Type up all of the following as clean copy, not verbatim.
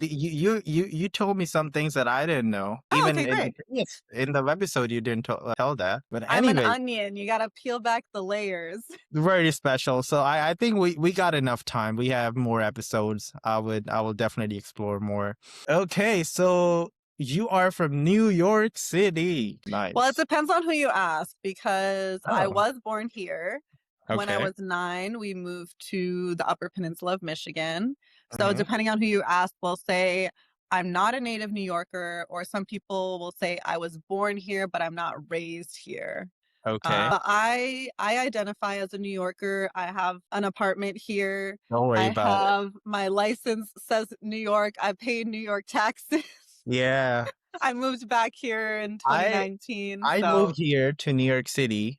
You told me some things that I didn't know. Oh, Even okay, great. in the webisode, you didn't tell that. But I'm an anyway, onion. You gotta peel back the layers. very special. So I think we got enough time. We have more episodes. I will definitely explore more. Okay, so you are from New York City. Well, it Nice. depends on who you ask because I Oh, was born here. When I okay. was 9, we moved to the Upper Peninsula of Michigan. So Hmm. depending on who you ask, will say I'm not a native New Yorker, or some people will say I was born here, but I'm not raised here. Okay. But I identify as a New Yorker. I have an apartment here. Don't worry I about it. have my license says New York. I pay New York taxes. Yeah. I moved back here in I 2019. I So, moved here to New York City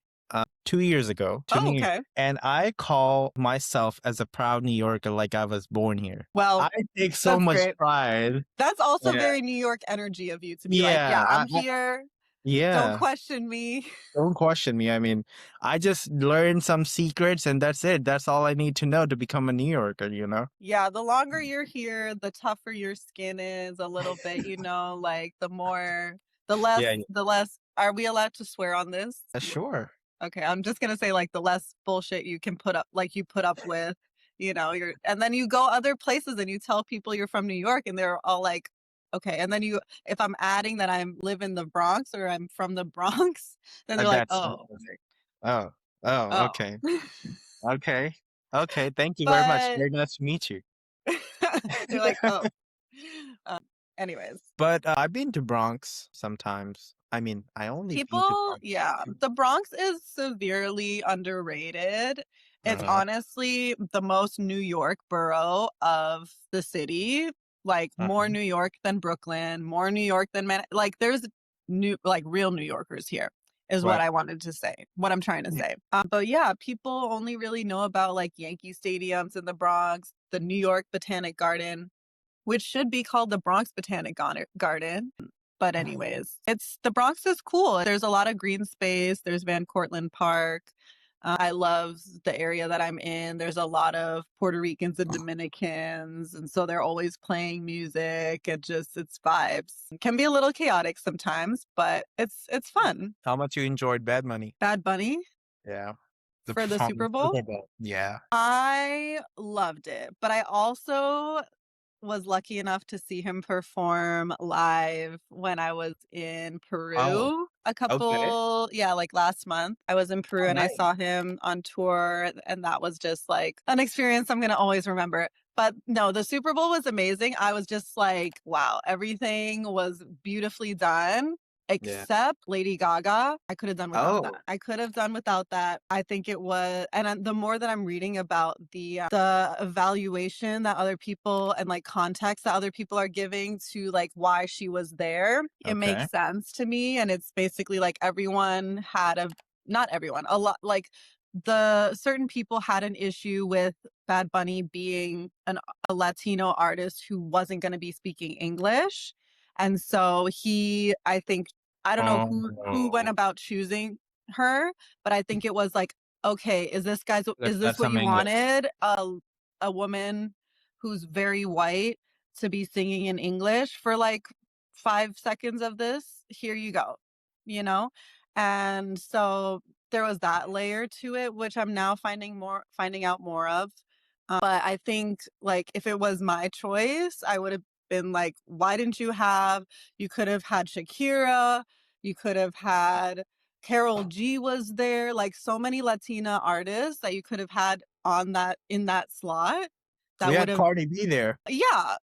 2 years ago to oh, New York, okay. and I call myself as a proud New Yorker, like I was born here. I Well, take so that's much great. pride. That's also Yeah, very New York energy of you to be like, yeah, yeah, I'm here. Don't yeah. question me. Don't question me. I mean, I just learned some secrets, and that's it. That's all I need to know to become a New Yorker. Yeah, the longer you're here, the tougher your skin is a little bit, like Yeah, the less, are we allowed to swear on this? yeah, sure. Okay, I'm just gonna say like the less bullshit you can put up, like you put up with, and then you go other places and you tell people you're from New York and they're all like, okay. And then if I'm adding that I live in the Bronx or I'm from the Bronx, then they're like, That's oh, oh, oh, oh. okay, okay, okay. Thank you very much. But Very nice to meet you. they're like, oh. Um, anyways, But I've been to Bronx sometimes. I mean, I only been to people, Bronx. yeah, the Bronx is severely underrated. It's Uh-huh. honestly the most New York borough of the city, like more Uh-huh. New York than Brooklyn, more New York than like there's like real New Yorkers here is what Right. I wanted to say, what I'm trying to say. But yeah, people only really know about like Yankee stadiums in the Bronx, the New York Botanic Garden, which should be called the Bronx Garden. But anyways, it's the Bronx is cool. There's a lot of green space. There's Van Cortlandt Park. I love the area that I'm in. There's a lot of Puerto Ricans and Dominicans, and so they're always playing music. It's vibes. It can be a little chaotic sometimes, but it's fun. How much you enjoyed Bad Money? Bad Bunny Yeah. The for the Super performance. Bowl. Yeah. I loved it, but I also was lucky enough to see him perform live when I was in Oh, Peru okay. like last month. I was in Peru Oh, and I nice. saw him on tour, and that was just like an experience I'm gonna always remember. But no, the Super Bowl was amazing. I was just like, wow, everything was beautifully done. Yeah. Except Lady Gaga, I could have done without that. Oh, I could have done without that. I think it was, and the more that I'm reading about the evaluation that other people and like context that other people are giving to like why she was there, it okay. makes sense to me. And it's basically like everyone had not everyone, a lot, like the certain people had an issue with Bad Bunny being a Latino artist who wasn't going to be speaking English. And so I think, I don't know who went Oh, about choosing her, but I think it was like, okay, is this that's what some you English. wanted? A woman who's very white to be singing in English for like 5 seconds of this? Here you go, you know? And so there was that layer to it, which I'm now finding out more of. But I think like if it was my choice, I would have been like, why didn't you could have had Shakira, you could have had Carol G was there, like so many Latina artists that you could have had in that slot We that would had have, Cardi B there. yeah,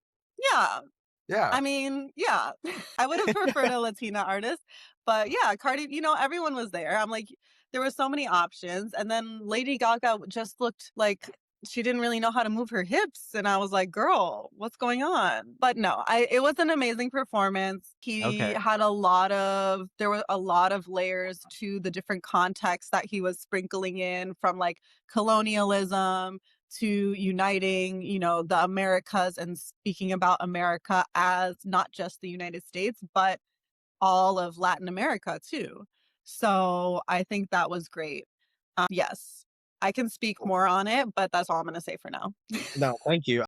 yeah. Yeah. I mean, yeah, I would have preferred a Latina artist, but yeah, Cardi, everyone was there. I'm like, there were so many options. And then Lady Gaga just looked like she didn't really know how to move her hips. And I was like, girl, what's going on? But no, it was an amazing performance. Okay. There were a lot of layers to the different contexts that he was sprinkling in, from like colonialism to uniting, the Americas and speaking about America as not just the United States, but all of Latin America too. So I think that was great. Yes, I can speak more on it, but that's all I'm going to say for now. No, thank you.